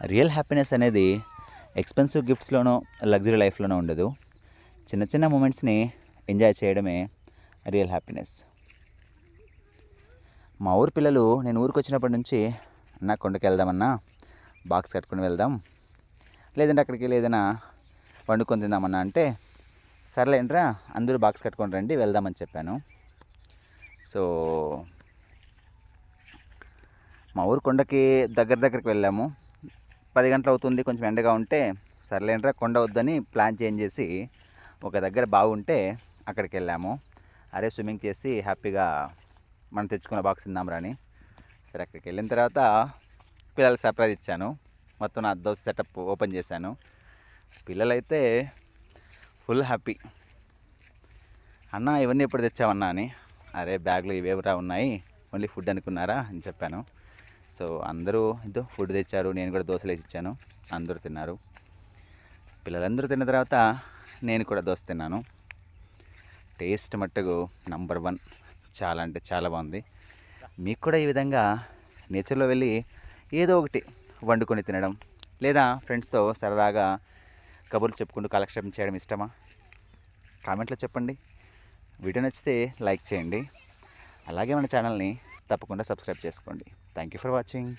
Real happiness అనేది expensive గిఫ్ట్స్‌లోనో, luxury లైఫ్‌లోనో ఉండదు. చిన్న చిన్న మూమెంట్స్‌ని ఎంజాయ్ చేయడమే రియల్ హ్యాపీనెస్. మా ఊరు పిల్లలు నేను ఊరికొచ్చినప్పటి నుంచి, "అన్నా కొండకెళ్దామన్నా, బాక్స్ కట్టుకొని వెళ్దాం. లేదంటే అక్కడికెళ్ళి ఏదైనా వండుకొని తిందామన్నా" అంటే, సర్లేండిరా అందరూ బాక్స్ కట్టుకొని రండి వెళ్దామని చెప్పాను. సో, మా ఊరు కొండకి దగ్గరికి వెళ్ళాము. 10 గంటలవుతుంది. కొంచెం ఎండగా ఉంటే, సర్లేండిరా కొండ వద్దని ప్లాన్ చేంజ్ చేసి, ఒక దగ్గర బావుంటే అక్కడికెళ్ళాము. అరే స్విమ్మింగ్ చేసి హ్యాపీగా మనం తెచ్చుకున్న బాక్స్ తిందాంరా అని. సరే అక్కడికెళ్ళిన తర్వాత పిల్లలకి సర్ప్రైజ్ ఇచ్చాను. మొత్తం నా దోశ సెటప్ ఓపెన్ చేశాను. పిల్లలైతే ఫుల్ హ్యాపీ. "అన్న ఇవన్నీ ఎప్పుడు తెచ్చావన్నా" అని. "అరే బ్యాగ్‌లో ఇవేవిరా ఉన్నాయి. ఓన్లీ ఫుడ్ అనుకున్నారా" అని చెప్పాను. సో అందరూ ఇదో ఫుడ్ తెచ్చారు. నేను కూడా దోశలేసి ఇచ్చాను. అందరూ తిన్నారు. పిల్లలందరూ తిన్న తర్వాత నేను కూడా దోశ తిన్నాను. టేస్ట్ మట్టుకు నంబర్ 1. చాలా అంటే చాలా బాగుంది. మీకు కూడా ఈ విధంగా నేచర్‌లో వెళ్ళి ఏదో ఒకటి వండుకొని తినడం, లేదా ఫ్రెండ్స్‌తో సరదాగా కబుర్లు చెప్పుకుంటూ కాలక్షేపం చేయడం ఇష్టమా? కామెంట్‌లో చెప్పండి. వీడియో నచ్చితే లైక్ చేయండి. అలాగే మన ఛానల్‌ని తప్పకుండా సబ్స్క్రైబ్ చేసుకోండి. Thank you for watching.